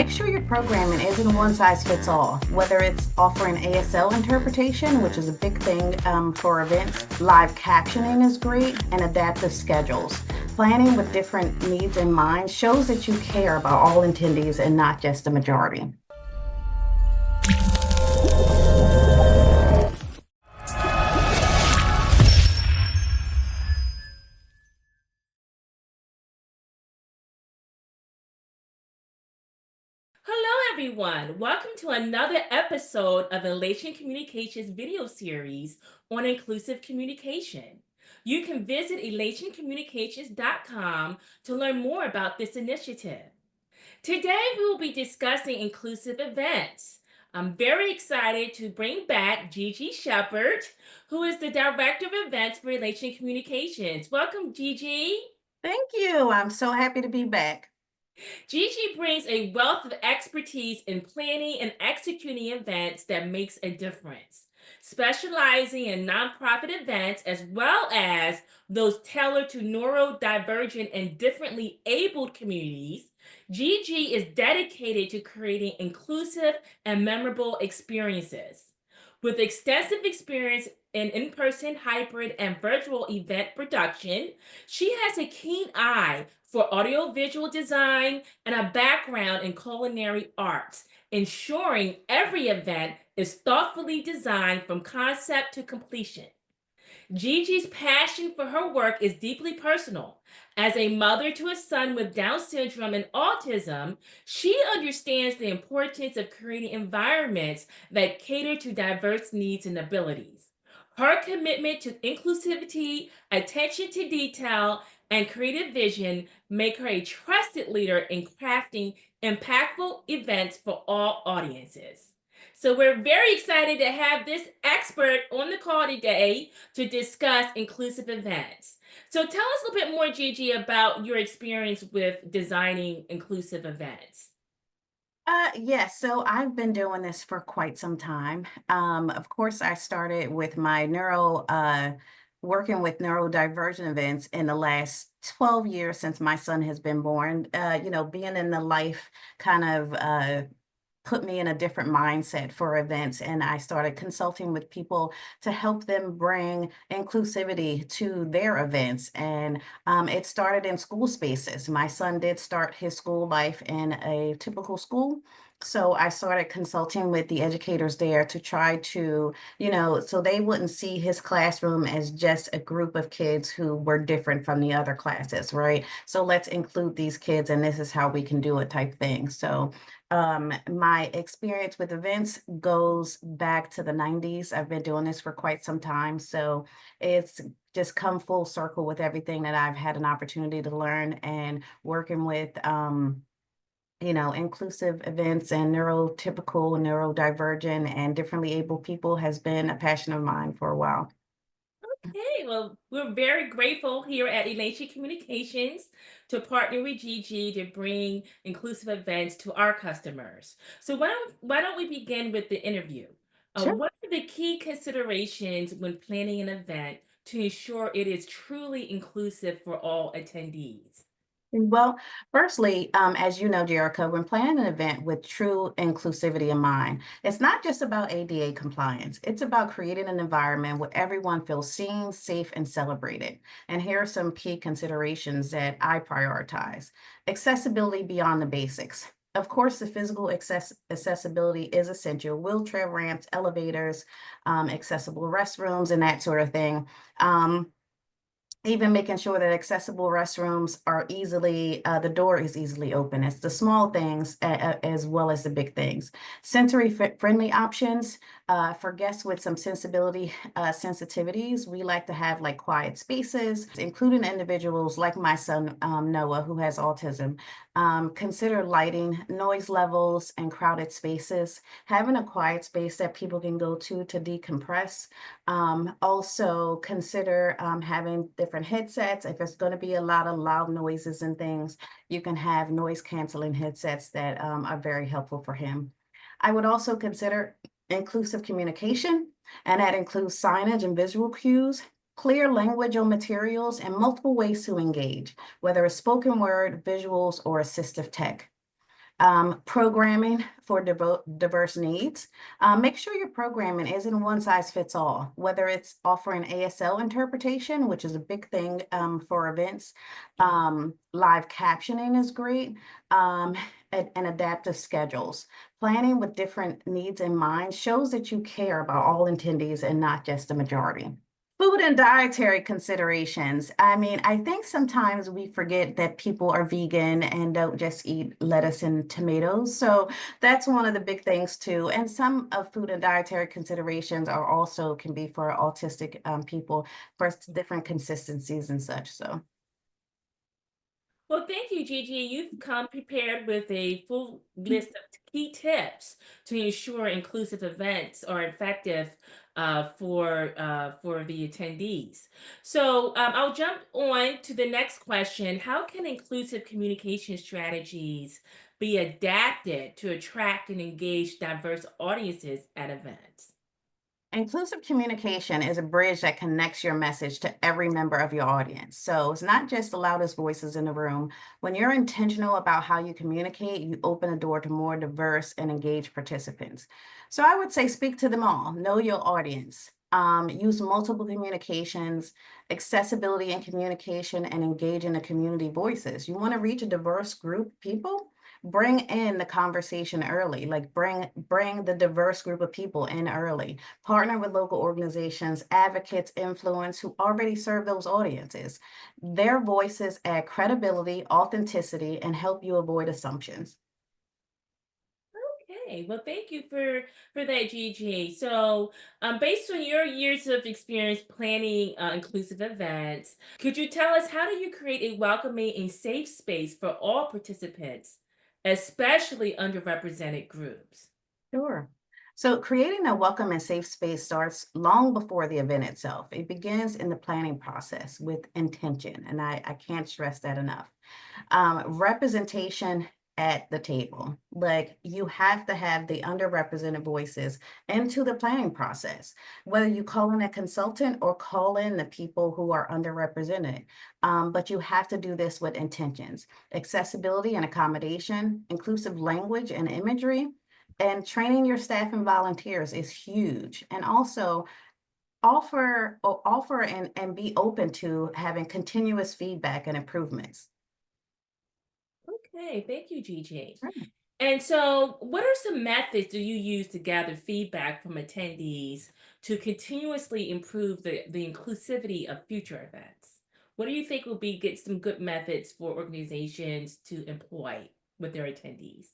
Make sure your programming isn't one size fits all, whether it's offering ASL interpretation, which is a big thing for events. Live captioning is great, and adaptive schedules. Planning with different needs in mind shows that you care about all attendees and not just the majority. Hello, everyone. Welcome to another episode of Elation Communications video series on inclusive communication. You can visit elationcommunications.com to learn more about this initiative. Today, we will be discussing inclusive events. I'm very excited to bring back GiGi Sheppard, who is the Director of Events for Elation Communications. Welcome, GiGi. Thank you. I'm so happy to be back. GiGi brings a wealth of expertise in planning and executing events that makes a difference, specializing in nonprofit events as well as those tailored to neurodivergent and differently abled communities. GiGi is dedicated to creating inclusive and memorable experiences. With extensive experience in person, hybrid, and virtual event production, she has a keen eye for audiovisual design and a background in culinary arts, ensuring every event is thoughtfully designed from concept to completion. Gigi's passion for her work is deeply personal. As a mother to a son with Down syndrome and autism, she understands the importance of creating environments that cater to diverse needs and abilities. Her commitment to inclusivity, attention to detail, and creative vision make her a trusted leader in crafting impactful events for all audiences. So we're very excited to have this expert on the call today to discuss inclusive events. So tell us a little bit more, GiGi, about your experience with designing inclusive events. Yes, so I've been doing this for quite some time. Of course, I started with my working with neurodivergent events in the last 12 years since my son has been born. Being in the life kind of put me in a different mindset for events, and I started consulting with people to help them bring inclusivity to their events. And it started in school spaces. My son did start his school life in a typical school. So I started consulting with the educators there to try to, so they wouldn't see his classroom as just a group of kids who were different from the other classes, right? So let's include these kids, and this is how we can do it type thing. So my experience with events goes back to the 90s. I've been doing this for quite some time. So it's just come full circle with everything that I've had an opportunity to learn, and working with, inclusive events and neurotypical, neurodivergent, and differently able people has been a passion of mine for a while. Hey, well, we're very grateful here at Elation Communications to partner with GiGi to bring inclusive events to our customers. So why don't we begin with the interview? Sure. What are the key considerations when planning an event to ensure it is truly inclusive for all attendees? Well, firstly, as you know, Jerrica, when planning an event with true inclusivity in mind, it's not just about ADA compliance. It's about creating an environment where everyone feels seen, safe, and celebrated. And here are some key considerations that I prioritize. Accessibility beyond the basics. Of course, the physical accessibility is essential. Wheelchair ramps, elevators, accessible restrooms, and that sort of thing. Even making sure that accessible restrooms are the door is easily open. It's the small things as well as the big things. Sensory friendly options for guests with some sensitivities. We like to have like quiet spaces, including individuals like my son, Noah, who has autism. Consider lighting, noise levels, and crowded spaces. Having a quiet space that people can go to decompress. Also consider having different headsets. If it's going to be a lot of loud noises and things, you can have noise canceling headsets that are very helpful for him. I would also consider inclusive communication, and that includes signage and visual cues, clear language on materials, and multiple ways to engage, whether it's spoken word, visuals, or assistive tech. Programming for diverse needs. Make sure your programming isn't one size fits all, whether it's offering ASL interpretation, which is a big thing for events. Live captioning is great, and adaptive schedules. Planning with different needs in mind shows that you care about all attendees and not just the majority. Food and dietary considerations. I mean, I think sometimes we forget that people are vegan and don't just eat lettuce and tomatoes. So that's one of the big things too. And some of food and dietary considerations are also can be for autistic people for different consistencies and such. So. Well, thank you, Gigi. You've come prepared with a full list of key tips to ensure inclusive events are effective for the attendees. So I'll jump on to the next question. How can inclusive communication strategies be adapted to attract and engage diverse audiences at events? Inclusive communication is a bridge that connects your message to every member of your audience. So it's not just the loudest voices in the room. When you're intentional about how you communicate, you open a door to more diverse and engaged participants. So I would say speak to them all, know your audience. Use multiple communications, accessibility and communication, and engage in the community voices. You want to reach a diverse group of people? Bring in the conversation early, like bring the diverse group of people in early. Partner with local organizations, advocates, influence who already serve those audiences. Their voices add credibility, authenticity, and help you avoid assumptions. Okay, well, thank you for that, Gigi. So, based on your years of experience planning inclusive events, could you tell us how do you create a welcoming and safe space for all participants, especially underrepresented groups? Sure. So, creating a welcome and safe space starts long before the event itself. It begins in the planning process with intention, and I can't stress that enough. Representation at the table. Like you have to have the underrepresented voices into the planning process, whether you call in a consultant or call in the people who are underrepresented. But you have to do this with intentions, accessibility and accommodation, inclusive language and imagery, and training your staff and volunteers is huge. And also offer and be open to having continuous feedback and improvements. Okay, thank you, Gigi. Right. And so, what are some methods do you use to gather feedback from attendees to continuously improve the inclusivity of future events? What do you think will be get some good methods for organizations to employ with their attendees?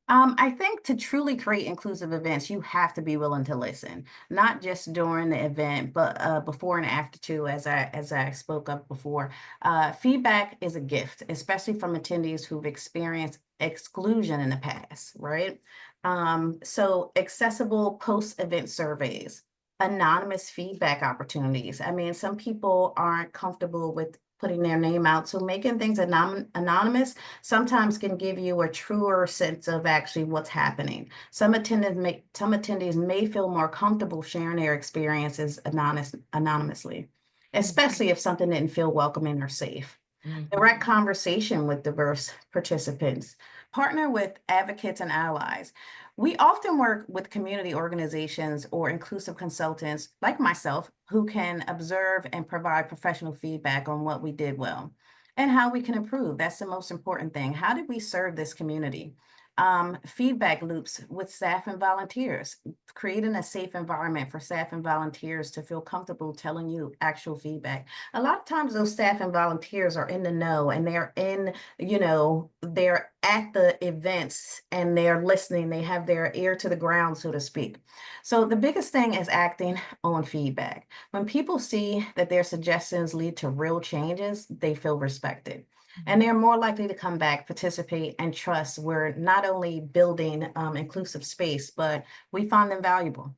I think to truly create inclusive events, you have to be willing to listen, not just during the event, but before and after too, as I spoke of before. Feedback is a gift, especially from attendees who've experienced exclusion in the past, right? So accessible post-event surveys, anonymous feedback opportunities. I mean, some people aren't comfortable with putting their name out, so making things anonymous sometimes can give you a truer sense of actually what's happening. Some attendees may feel more comfortable sharing their experiences anonymously, especially if something didn't feel welcoming or safe. Direct Mhm. conversation with diverse participants. Partner with advocates and allies. We often work with community organizations or inclusive consultants like myself who can observe and provide professional feedback on what we did well and how we can improve. That's the most important thing. How did we serve this community? Feedback loops with staff and volunteers, creating a safe environment for staff and volunteers to feel comfortable telling you actual feedback. A lot of times those staff and volunteers are in the know and they're at the events and they're listening. They have their ear to the ground, so to speak. So the biggest thing is acting on feedback. When people see that their suggestions lead to real changes, they feel respected. And Mhm. they're more likely to come back, participate, and trust. We're not only building inclusive space, but we find them valuable.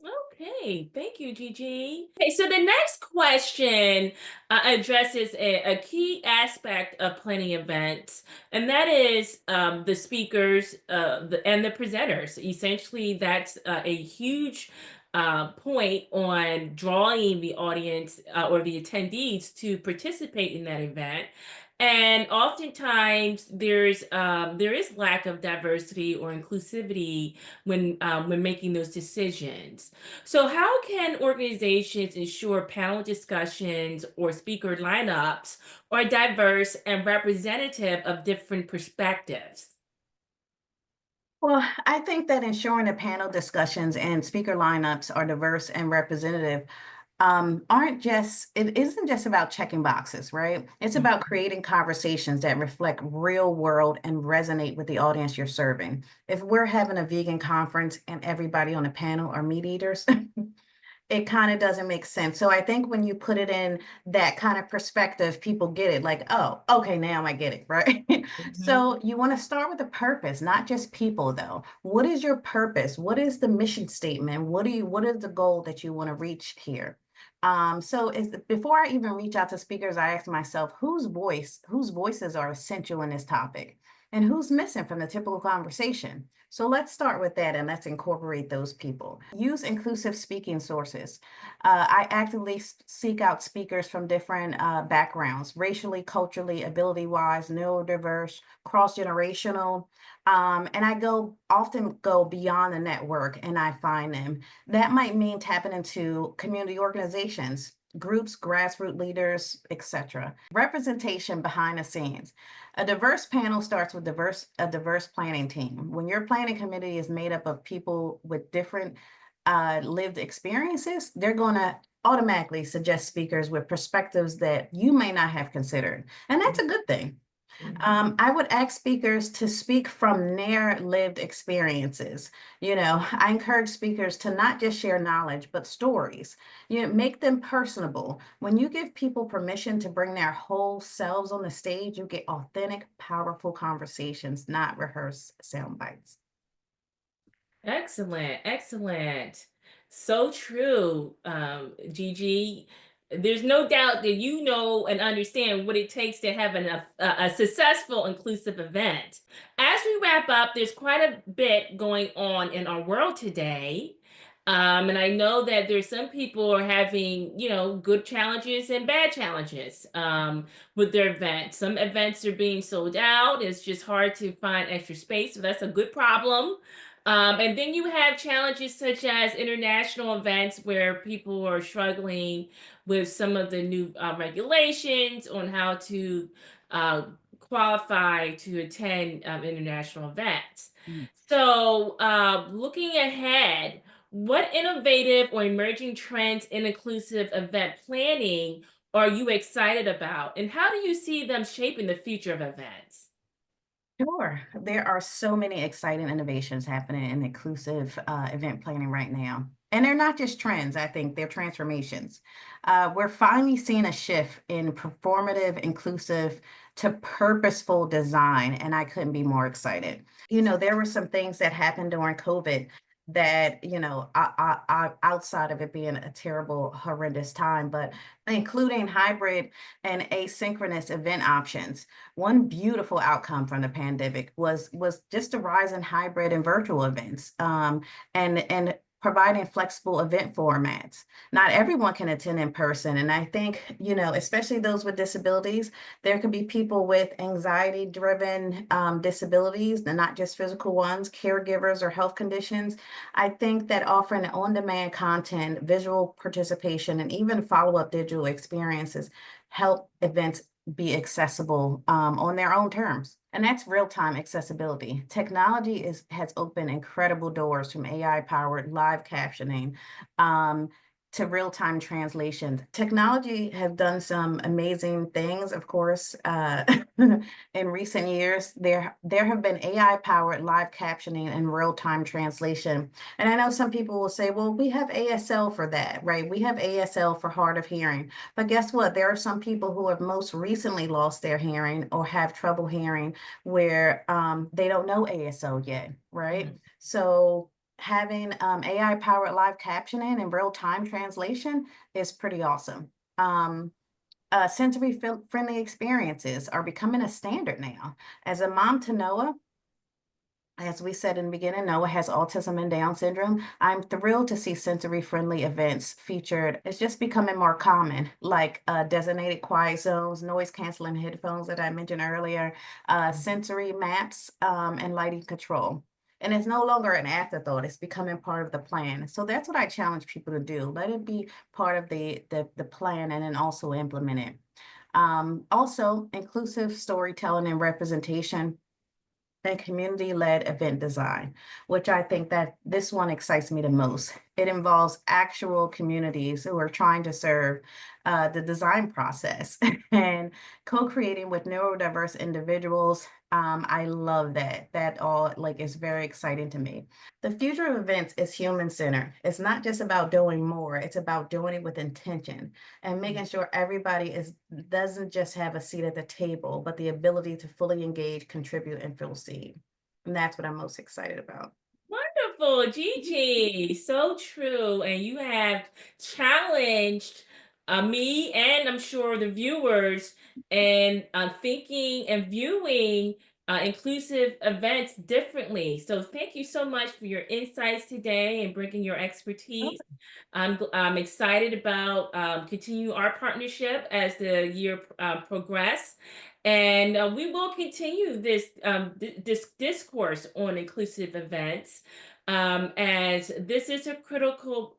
Okay, thank you, Gigi. Okay, so the next question addresses a key aspect of planning events, and that is the speakers and the presenters. Essentially, that's a huge point on drawing the audience or the attendees to participate in that event. And oftentimes there is lack of diversity or inclusivity when making those decisions. So how can organizations ensure panel discussions or speaker lineups are diverse and representative of different perspectives? Well, I think that ensuring the panel discussions and speaker lineups are diverse and representative aren't just, it isn't just about checking boxes, right? It's about creating conversations that reflect real world and resonate with the audience you're serving. If we're having a vegan conference and everybody on the panel are meat eaters, it kind of doesn't make sense. So I think when you put it in that kind of perspective, people get it like, oh, okay, now I get it, right? Mhm. So you want to start with a purpose, not just people though. What is your purpose? What is the mission statement? What is the goal that you want to reach here? So is before I even reach out to speakers, I ask myself, whose voices are essential in this topic? And who's missing from the typical conversation? So let's start with that and let's incorporate those people. Use inclusive speaking sources. I actively seek out speakers from different backgrounds, racially, culturally, ability-wise, neurodiverse, cross-generational. And I often go beyond the network and I find them. That might mean tapping into community organizations, groups, grassroots leaders, etc. Representation behind the scenes. A diverse panel starts with a diverse planning team. When your planning committee is made up of people with different lived experiences, they're going to automatically suggest speakers with perspectives that you may not have considered. And that's a good thing. Mhm. I would ask speakers to speak from their lived experiences. I encourage speakers to not just share knowledge, but stories. Make them personable. When you give people permission to bring their whole selves on the stage, you get authentic, powerful conversations, not rehearsed sound bites. Excellent, excellent. So true, Gigi. There's no doubt that you know and understand what it takes to have a successful inclusive event. As we wrap up, there's quite a bit going on in our world today. And I know that there's some people are having, good challenges and bad challenges with their events. Some events are being sold out. It's just hard to find extra space. So that's a good problem. And then you have challenges such as international events where people are struggling with some of the new regulations on how to uh, qualify to attend international events. Mm. So, looking ahead, what innovative or emerging trends in inclusive event planning are you excited about, and how do you see them shaping the future of events? Sure. There are so many exciting innovations happening in inclusive event planning right now. And they're not just trends, I think they're transformations. We're finally seeing a shift in performative, inclusive to purposeful design, and I couldn't be more excited. There were some things that happened during COVID that, outside of it being a terrible, horrendous time, but including hybrid and asynchronous event options. One beautiful outcome from the pandemic was just a rise in hybrid and virtual events, and providing flexible event formats. Not everyone can attend in person, and I think especially those with disabilities, there could be people with anxiety-driven disabilities, and not just physical ones, caregivers or health conditions. I think that offering on-demand content, visual participation, and even follow-up digital experiences help events be accessible on their own terms. And that's real-time accessibility. Technology has opened incredible doors from AI-powered live captioning to real-time translations. Technology has done some amazing things, of course. In recent years, there have been AI-powered live captioning and real-time translation. And I know some people will say, well, we have ASL for that, right? We have ASL for hard of hearing. But guess what? There are some people who have most recently lost their hearing or have trouble hearing where they don't know ASL yet, right? Mhm. So having AI-powered live captioning and real-time translation is pretty awesome. Sensory friendly experiences are becoming a standard now. As a mom to Noah, As we said in the beginning, Noah has autism and Down syndrome. I'm thrilled to see sensory-friendly events featured. It's just becoming more common, like designated quiet zones, noise-canceling headphones that I mentioned earlier, sensory maps, and lighting control. And it's no longer an afterthought, it's becoming part of the plan. So that's what I challenge people to do. Let it be part of the plan and then also implement it. Also, inclusive storytelling and representation and community-led event design, which I think that this one excites me the most. It involves actual communities who are trying to serve the design process and co-creating with neurodiverse individuals. I love that. That all like is very exciting to me. The future of events is human-centered. It's not just about doing more, it's about doing it with intention and making sure everybody doesn't just have a seat at the table, but the ability to fully engage, contribute, and feel seen. And that's what I'm most excited about. Wonderful, Gigi. So true. And you have challenged me and I'm sure the viewers and thinking and viewing inclusive events differently. So thank you so much for your insights today and bringing your expertise. I'm excited about continue our partnership as the year progress, and we will continue this discourse on inclusive events, as this is a critical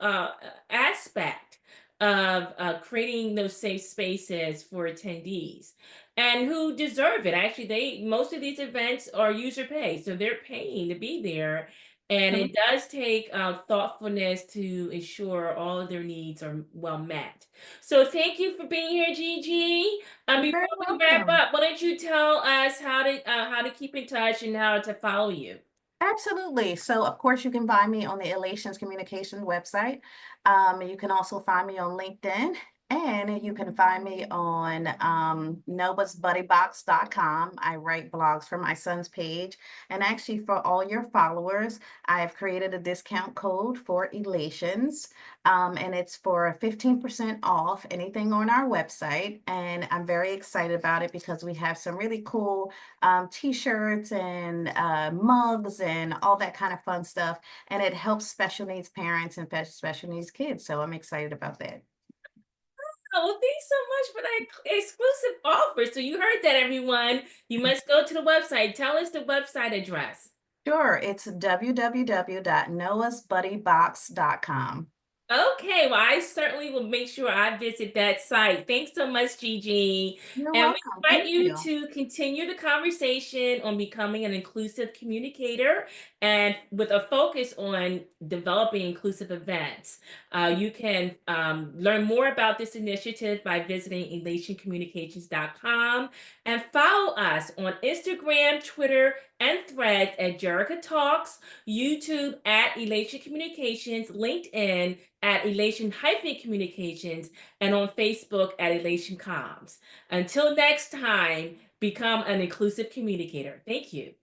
aspect of creating those safe spaces for attendees and who deserve it. Actually, they most of these events are user pay, so they're paying to be there, and it does take thoughtfulness to ensure all of their needs are well met. So thank you for being here, Gigi. You're very Before we wrap welcome. up, why don't you tell us how to keep in touch and how to follow you? Absolutely. So, of course, you can find me on the Elations Communications website. You can also find me on LinkedIn, and you can find me on novasbuddybox.com. I write blogs for my son's page. And actually, for all your followers, I've created a discount code for Elations, and it's for 15% off anything on our website. And I'm very excited about it because we have some really cool t-shirts and mugs and all that kind of fun stuff. And it helps special needs parents and special needs kids. So I'm excited about that. Oh, well, thanks so much for that exclusive offer. So you heard that, everyone. You must go to the website. Tell us the website address. Sure, it's www.noahsbuddybox.com. Okay, well, I certainly will make sure I visit that site. Thanks so much, Gigi. You're And we welcome. invite Thank you you. to continue the conversation on becoming an inclusive communicator and with a focus on developing inclusive events. You can learn more about this initiative by visiting elationcommunications.com and follow us on Instagram, Twitter, and Threads at Jerrica Talks, YouTube at Elation Communications, LinkedIn at Elation-Communications, and on Facebook at Elation Comms. Until next time, become an inclusive communicator. Thank you.